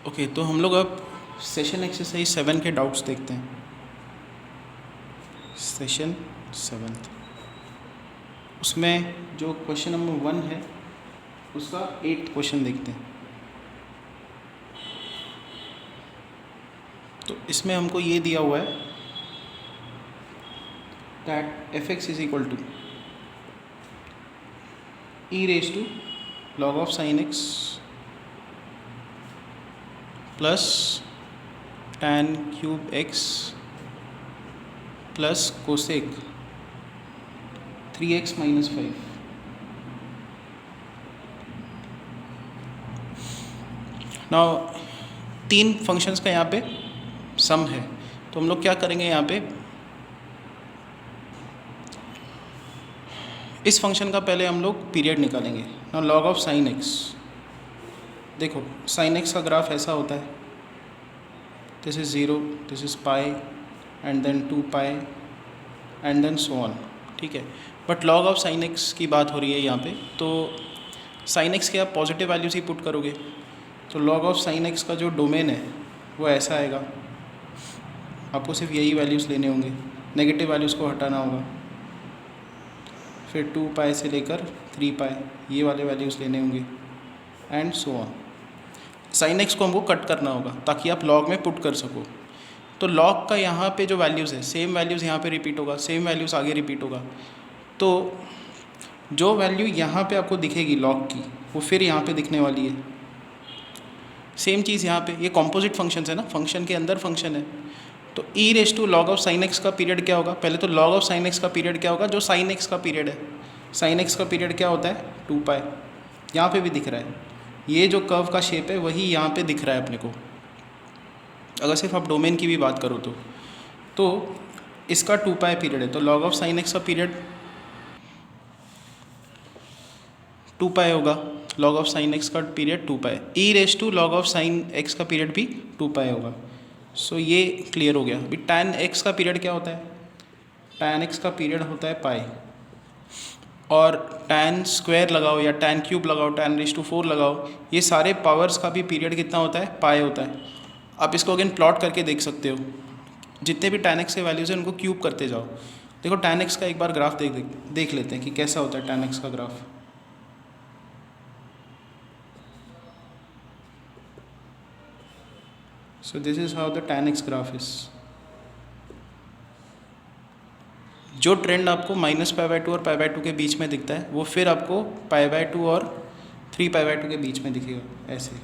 Okay, तो हम लोग अब सेशन एक्सरसाइज 7 के डाउट्स देखते हैं। सेशन 7 उसमें जो क्वेश्चन नंबर 1 है उसका 8th क्वेश्चन देखते हैं। तो इसमें हमको ये दिया हुआ है that f x is equal to e raise to log of sine x plus tan cube x plus cosec 3x minus 5। Now 3 functions का यहाँ पे सम है, तो हम लोग क्या करेंगे यहाँ पे, इस फंक्शन का पहले हम लोग पीरियड निकालेंगे। Now log of sine x, देखो साइन एक्स का ग्राफ ऐसा होता है, this is 0, this is pi and then 2 pi and then so on, ठीक है। But log of sine x की बात हो रही है यहाँ पे, तो साइन एक्स के आप पॉजिटिव वैल्यूज़ ही पुट करोगे, तो लॉग ऑफ साइन एक्स का जो डोमेन है वो ऐसा आएगा। आपको सिर्फ यही वैल्यूज़ लेने होंगे, नेगेटिव वैल्यूज़ को हटाना होगा। फिर 2 पाई से लेकर 3 पाई ये वाले वैल्यूज़ लेने होंगे and so on. Sine x को हमको कट करना होगा ताकि आप लॉग में पुट कर सको। तो लॉग का यहाँ पे जो वैल्यूज़ है, सेम वैल्यूज़ यहाँ पे रिपीट होगा, सेम वैल्यूज़ आगे रिपीट होगा। तो जो वैल्यू यहाँ पे आपको दिखेगी लॉग की, वो फिर यहाँ पे दिखने वाली है। सेम चीज़ यहाँ पे, ये कॉम्पोजिट फंक्शन है ना, फंक्शन के अंदर फंक्शन है। तो e raise to log of sine x का पीरियड क्या होगा, पहले तो लॉग ऑफ साइन एक्स का पीरियड क्या होगा, जो साइन एक्स का पीरियड है। साइन एक्स का पीरियड क्या होता है, 2 पाई। यहाँ पे भी दिख रहा है, ये जो कर्व का शेप है वही यहाँ पे दिख रहा है अपने को। अगर सिर्फ आप डोमेन की भी बात करो तो इसका 2 पाई पीरियड है, तो लॉग ऑफ साइन एक्स का पीरियड 2 पाई होगा। लॉग ऑफ साइन एक्स का period 2 pi, e raise to log of sine x का पीरियड भी 2 पाई होगा। सो ये क्लियर हो गया। अभी टैन एक्स का पीरियड क्या होता है, टैन एक्स का पीरियड होता है पाई, और टैन स्क्वायर लगाओ या टैन क्यूब लगाओ, टैन रेज टू 4 लगाओ, ये सारे पावर्स का भी पीरियड कितना होता है, पाई होता है। आप इसको अगेन प्लॉट करके देख सकते हो, जितने भी टैन एक्स के वैल्यूज़ हैं उनको क्यूब करते जाओ। देखो टैन एक्स का एक बार ग्राफ देख लेते हैं कि कैसा होता है टैन एक्स का graph. So this is how the tan x graph is. जो ट्रेंड आपको -π/2 और π/2 के बीच में दिखता है वो फिर आपको π/2 और 3π/2 के बीच में दिखेगा ऐसे।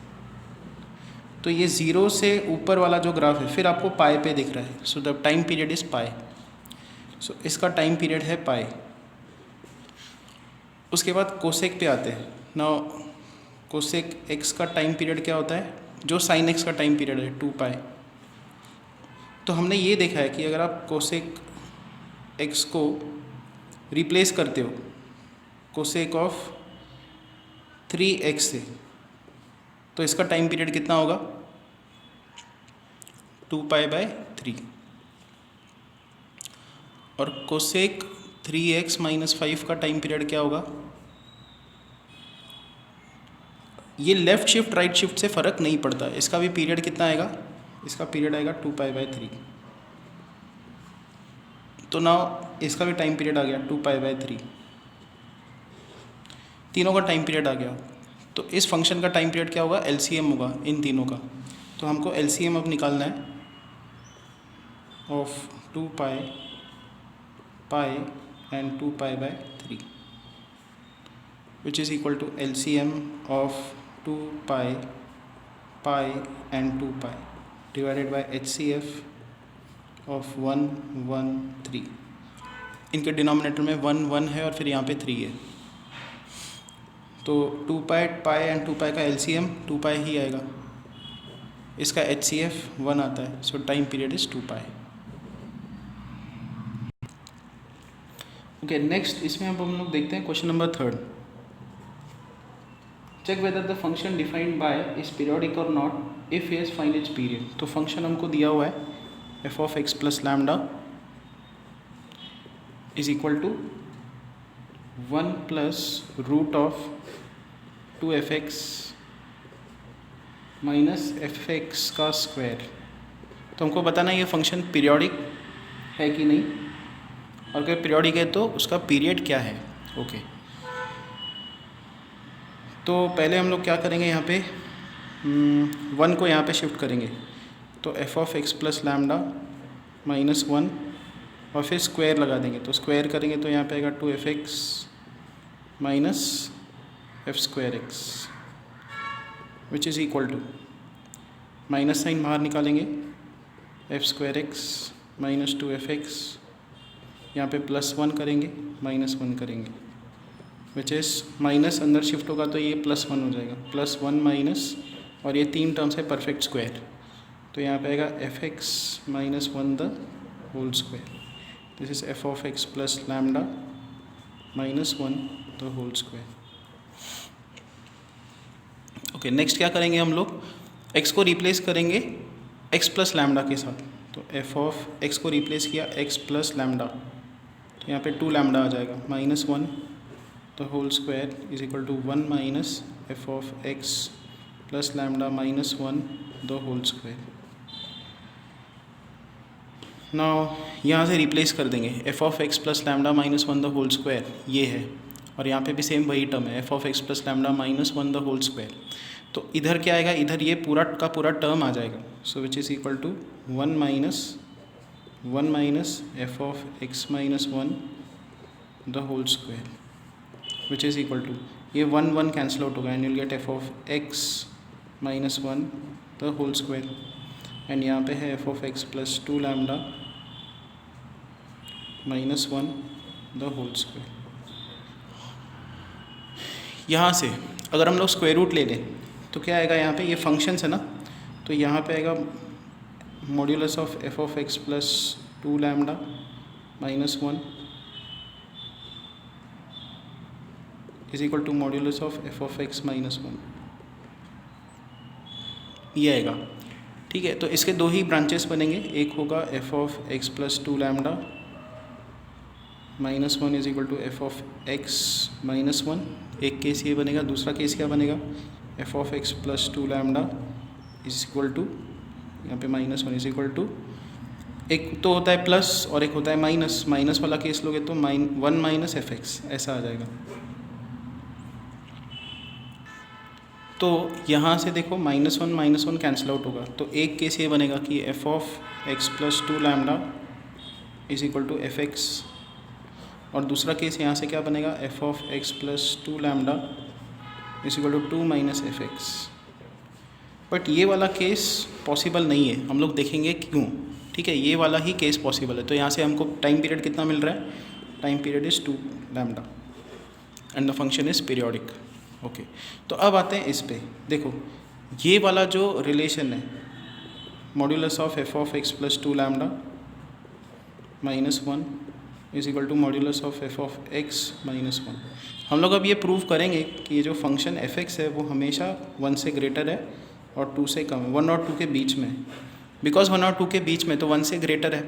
तो ये 0 से ऊपर वाला जो ग्राफ है फिर आपको पाई पे दिख रहा है। So the time period is pi. सो इसका टाइम पीरियड है पाई। उसके बाद कोसेक पे आते हैं। नाउ कोसेक एक्स का टाइम पीरियड क्या होता है, जो साइन एक्स का टाइम पीरियड है 2 पाई। तो हमने ये देखा है कि अगर आप कोसेक एक्स को रिप्लेस करते हो कोसेक ऑफ 3x से, तो इसका टाइम पीरियड कितना होगा, 2 पाई/3। और कोसेक 3x माइनस 5 का टाइम पीरियड क्या होगा, ये लेफ़्ट शिफ्ट राइट शिफ्ट से फ़र्क नहीं पड़ता, इसका भी पीरियड कितना आएगा, इसका पीरियड आएगा 2 पाई/3। तो नाउ इसका भी टाइम पीरियड आ गया 2 पाई/3, तीनों का टाइम पीरियड आ गया। तो इस फंक्शन का टाइम पीरियड क्या होगा, एलसीएम होगा इन तीनों का। तो हमको एलसीएम अब निकालना है ऑफ 2 पाई पाई एंड 2 पाई/3, which is equal to LCM of 2 pi pi and 2 pi divided by HCF of 1 1 3। इनके डिनोमिनेटर में 1 1 है और फिर यहाँ पे 3 है, तो 2 पाई पाई एंड 2 पाई का एलसीएम 2 पाई ही आएगा। इसका HCF 1 आता है। So time period is 2 pi. Okay, next इसमें अब हम लोग देखते हैं question number 3। Check whether the function defined by is periodic और not, if yes find its period. तो फंक्शन हमको दिया हुआ है f of x plus lambda is equal to 1 plus root of 2f(x) minus F X का square. तो हमको बताना ये फंक्शन पीरियोडिक है कि नहीं, और अगर पीरियोडिक है तो उसका पीरियड क्या है। ओके, तो पहले हम लोग क्या करेंगे, यहाँ पे 1 को यहाँ पे शिफ्ट करेंगे, तो f of x plus lambda minus 1 और फिर स्क्वायर लगा देंगे, तो स्क्वायर करेंगे तो यहाँ पे आएगा 2f(x) minus f square x which is equal to, minus sign बाहर निकालेंगे, F square x minus 2f(x), यहाँ पे +1 करेंगे -1 करेंगे, विच इज़ माइनस अंदर शिफ्ट होगा तो ये +1 हो जाएगा, +1 माइनस, और ये 3 टर्म्स है परफेक्ट स्क्वायर, तो यहाँ पे आएगा f(x) minus 1 the whole square. This is f of x plus lambda minus 1 the whole square. Okay, next क्या करेंगे हम लोग, x को रिप्लेस करेंगे x प्लस लैम्डा के साथ, तो एफ ऑफ x को रिप्लेस किया x प्लस लैम्डा, तो यहाँ पे 2 लैम्डा आ जाएगा, -1 the whole square is equal to 1 minus F of x plus lambda minus 1 the whole square. Now यहाँ से रिप्लेस कर देंगे, f of x plus lambda minus 1 the whole square ये है, और यहाँ पे भी सेम वही टर्म है, F of x plus lambda minus 1 the whole square. तो इधर क्या आएगा, इधर ये पूरा का पूरा टर्म आ जाएगा, so which is equal to 1 minus F of x minus 1 the whole square, which is equal to, ये 1 कैंसिल आउट होगा and you'll get F of x minus 1 the whole square, and यहाँ पे है F of x plus 2 lambda minus 1 the whole square. यहाँ से अगर हम लोग स्क्वायर रूट ले लें तो क्या आएगा, यहाँ पे ये फंक्शंस है ना, तो यहाँ पे आएगा modulus of f of x plus 2 lambda minus 1 is equal to modulus of f of x minus 1, ये आएगा। ठीक है, तो इसके 2 ही ब्रांचेस बनेंगे, एक होगा f of x plus 2 lambda minus 1 is equal to f of x minus 1, एक केस ये बनेगा, दूसरा केस क्या बनेगा, f of x plus 2 lambda is equal to, यहाँ पे -1 इज इक्वल टू, एक तो होता है प्लस और एक होता है माइनस, माइनस वाला केस लोगे तो 1 माइनस एफ एक्स ऐसा आ जाएगा। तो यहाँ से देखो -1 कैंसिल आउट होगा, तो एक केस ये बनेगा कि f of x plus 2 lambda is equal to f x, और दूसरा केस यहाँ से क्या बनेगा, f of x plus 2 lambda is equal to 2 minus F x. But ये वाला केस पॉसिबल नहीं है, हम लोग देखेंगे क्यों। ठीक है, ये वाला ही केस पॉसिबल है, तो यहाँ से हमको टाइम पीरियड कितना मिल रहा है, time period is 2 lambda and the function is periodic. Okay, तो अब आते हैं इस पे, देखो ये वाला जो रिलेशन है modulus of f of x plus 2 lambda minus 1 is equal to modulus of f of x minus 1, हम लोग अब ये प्रूव करेंगे कि ये जो फंक्शन एफ एक्स है वो हमेशा 1 से ग्रेटर है और 2 से कम है, 1 और 2 के बीच में, बिकॉज 1 और 2 के बीच में तो 1 से ग्रेटर है,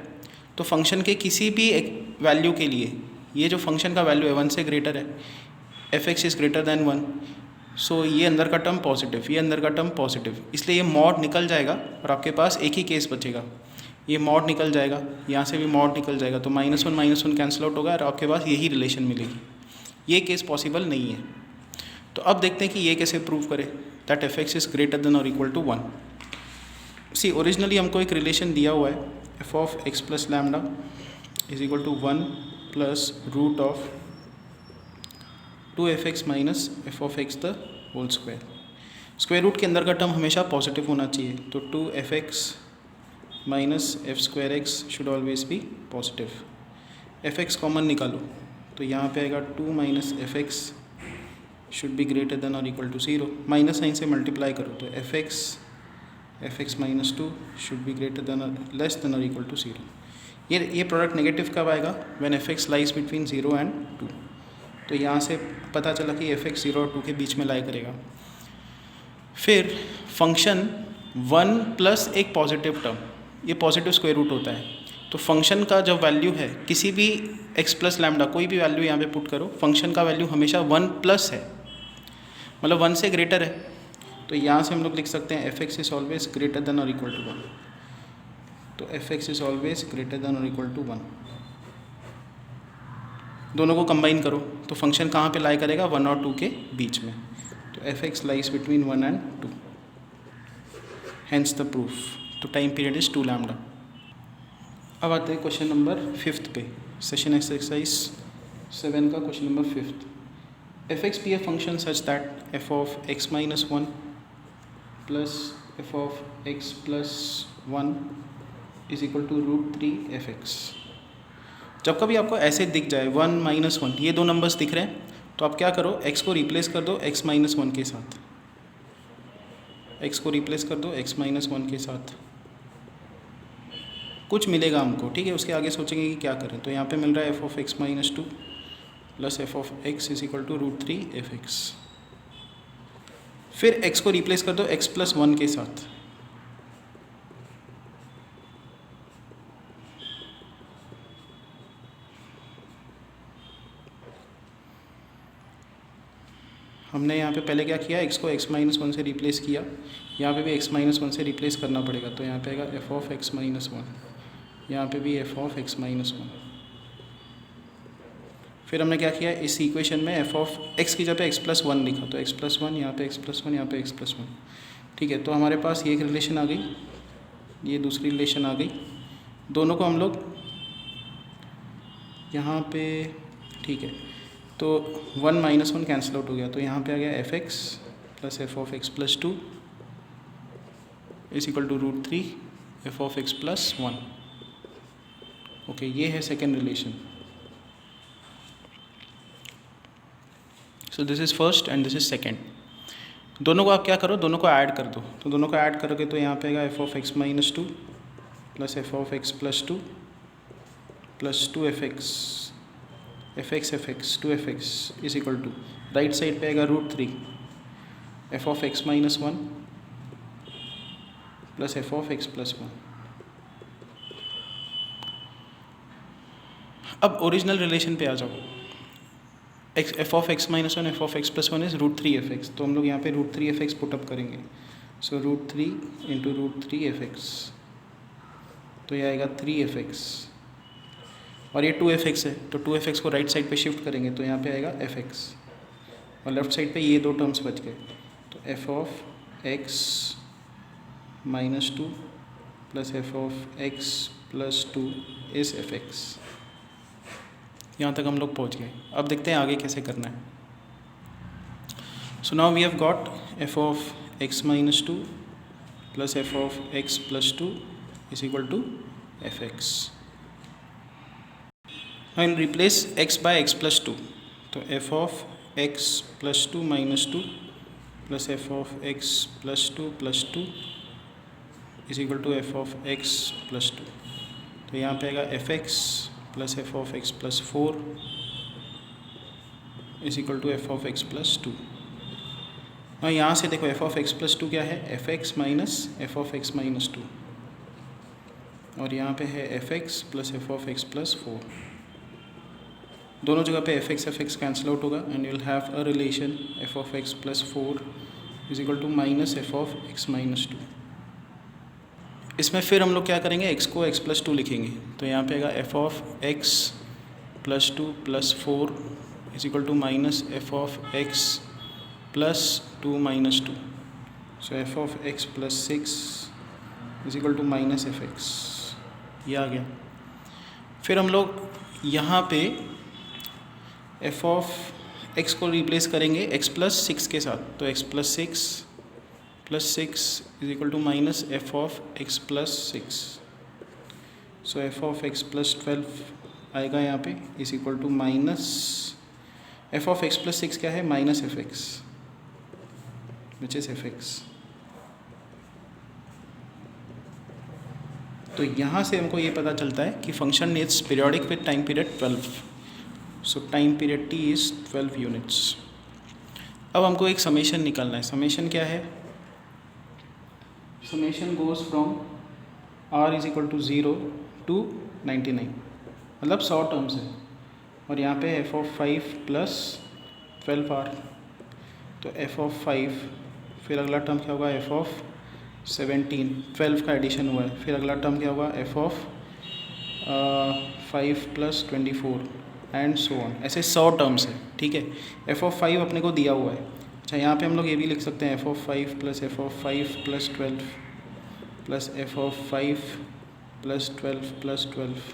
तो फंक्शन के किसी भी एक वैल्यू के लिए ये जो फंक्शन का वैल्यू है 1 से ग्रेटर है, f x is greater than 1, सो ये अंदर का टर्म पॉजिटिव, ये अंदर का टर्म पॉजिटिव, इसलिए ये मॉड निकल जाएगा और आपके पास एक ही केस बचेगा, ये मॉड निकल जाएगा, यहाँ से भी मॉड निकल जाएगा, तो -1 कैंसिल आउट होगा और आपके पास यही रिलेशन मिलेगी। ये केस पॉसिबल नहीं है। तो अब देखते हैं कि ये कैसे प्रूव करें, that f x is greater than और इक्वल टू 1। सी ओरिजिनली हमको एक रिलेशन दिया हुआ है, F of x plus lambda is equal to 1 plus root of 2f(x) minus F of x the whole square. Square root के अंदर का term हमेशा पॉजिटिव होना चाहिए, तो 2f(x) minus f square x should always be positive. f(x) common निकालो, तो यहाँ पे आएगा 2 minus F x should be greater than और इक्वल टू 0, माइनस साइन से मल्टीप्लाई करो तो F x minus 2 should be greater than less than और इक्वल टू 0। ये प्रोडक्ट नेगेटिव कब आएगा, when F x lies between 0 and 2, तो यहाँ से पता चला कि एफ एक्स 0 और 2 के बीच में लाई करेगा। फिर फंक्शन 1 प्लस एक पॉजिटिव टर्म, ये पॉजिटिव स्क्वायर रूट होता है, तो फंक्शन का जो वैल्यू है किसी भी x प्लस लैम्डा कोई भी वैल्यू यहाँ पे पुट करो, फंक्शन का वैल्यू हमेशा 1 प्लस है, मतलब 1 से ग्रेटर है, तो यहाँ से हम लोग लिख सकते हैं F x is always greater than और इक्वल टू 1। तो F x is always greater than और इक्वल टू 1। दोनों को कंबाइन करो तो फंक्शन कहाँ पे लाई करेगा, 1 और 2 के बीच में। तो F x lies between 1 and 2, hence the proof. तो टाइम पीरियड इज़ 2 लैम्डा। अब आते हैं क्वेश्चन नंबर 5 पे, सेशन एक्सरसाइज 7 का question number 5। F x be a function such that f of x minus 1 plus f of x plus 1 is equal to √3 f x. जब कभी आपको ऐसे दिख जाए 1 माइनस 1, ये दो नंबर्स दिख रहे हैं, तो आप क्या करो, x को रिप्लेस कर दो x माइनस 1 के साथ। x को रिप्लेस कर दो x माइनस 1 के साथ, कुछ मिलेगा हमको, ठीक है। उसके आगे सोचेंगे कि क्या करें। तो यहाँ पे मिल रहा है F of x minus 2 plus f of x is equal to √3 f x. फिर x को रिप्लेस कर दो x प्लस 1 के साथ। हमने यहाँ पे पहले क्या किया, x को x माइनस 1 से रिप्लेस किया, यहाँ पे भी x माइनस 1 से रिप्लेस करना पड़ेगा। तो यहाँ पे आएगा एफ ऑफ एक्स माइनस 1, यहाँ पे भी एफ ऑफ एक्स माइनस 1। फिर हमने क्या किया, इस इक्वेशन में एफ ऑफ एक्स की जगह x प्लस 1 लिखा, तो x प्लस 1, यहाँ पे x प्लस 1, यहाँ पे x प्लस 1, ठीक है। तो हमारे पास ये एक रिलेशन आ गई, ये दूसरी रिलेशन आ गई, दोनों को हम लोग यहाँ पे, ठीक है। तो 1 माइनस 1 कैंसिल आउट हो गया, तो यहाँ पे आ गया f x plus f of x plus 2 is equal to √3 f of x plus 1। Okay, ये है second relation. So this is first and this is second. दोनों को आप क्या करो, दोनों को ऐड कर दो। तो दोनों को ऐड करोगे तो यहाँ पे आएगा f of x minus 2 plus f of x plus 2 plus 2 f x, f x 2 f x is equal to, right side पे आएगा √3 f of x minus 1 plus f of x plus 1। अब original relation पे आ जाओ, f of x minus 1 f of x plus 1 is √3 f x. तो हम लोग यहाँ पे √3 एफ एक्स पुटअप करेंगे। सो √3 इंटू √3 एफ एक्स, तो ये आएगा 3 एफ एक्स, और ये 2 एफ एक्स है, तो 2 एफ एक्स को राइट साइड पे शिफ्ट करेंगे तो यहाँ पे आएगा एफ एक्स, और लेफ्ट साइड पे ये दो टर्म्स बच गए। तो f of x minus 2 plus f of x plus 2 is f x. यहाँ तक हम लोग पहुँच गए। अब देखते हैं आगे कैसे करना है। So now we have got f of x minus 2 plus f of x plus 2 is equal to f x. Now I'll replace x by x plus 2. तो f of x plus 2 minus 2 plus f of x plus 2 plus 2 is equal to f of x plus 2. तो यहाँ पे आएगा f x plus f of x plus 4 is equal to f of x plus 2। और यहाँ से देखो F of x plus 2 क्या है, f x minus F of x minus 2, और यहाँ पे है f x plus f of x plus 4। दोनों जगह पे एफ एक्स कैंसिल आउट होगा and you will have a relation f of x plus 4 is equal to minus F of x minus 2। इसमें फिर हम लोग क्या करेंगे, x को x प्लस 2 लिखेंगे। तो यहाँ पे आएगा f of x plus 2 plus 4 is equal to minus F of x plus 2 minus 2। So f of x plus 6 is equal to minus F x, ये आ गया। फिर हम लोग यहाँ पे एफ ऑफ एक्स को रिप्लेस करेंगे x प्लस 6 के साथ। तो x plus 6 is equal to minus F of x plus 6। So f of x plus 12 आएगा यहाँ पे is equal to minus F of x plus 6 क्या है, minus F x which is f x. तो यहाँ से हमको ये पता चलता है कि function is periodic with time period 12। So time period t is 12 units. अब हमको एक समेशन निकालना है। समेशन क्या है, summation goes from r is equal to 0 to 99, मतलब 100 टर्म्स है, और यहाँ पे एफ ऑफ 5 प्लस 12r। तो एफ ऑफ 5 फिर अगला टर्म क्या होगा एफ ऑफ 17, 12 का एडिशन हुआ है। फिर अगला टर्म क्या होगा f of 5 + 24 and so on. ऐसे 100 टर्म्स है, ठीक है। एफ ऑफ 5 अपने को दिया हुआ है। अच्छा, यहाँ पे हम लोग ये भी लिख सकते हैं F of 5 + F of 5 + 12 plus f of 5 + 12 + 12।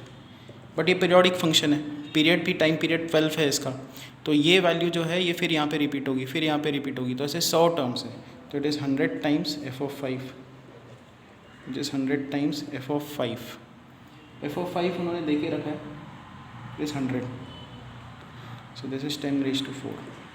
But ये पीरियोडिक फंक्शन है, पीरियड भी टाइम पीरियड 12 है इसका, तो ये वैल्यू जो है ये फिर यहाँ पे रिपीट होगी, फिर यहाँ पे रिपीट होगी। तो ऐसे 100 टर्म्स है, तो it is 100 times F of 5, which is 100 times F of 5। F of 5 उन्होंने दे के रखा है, इज 100, सो दिस इज 10⁻⁴।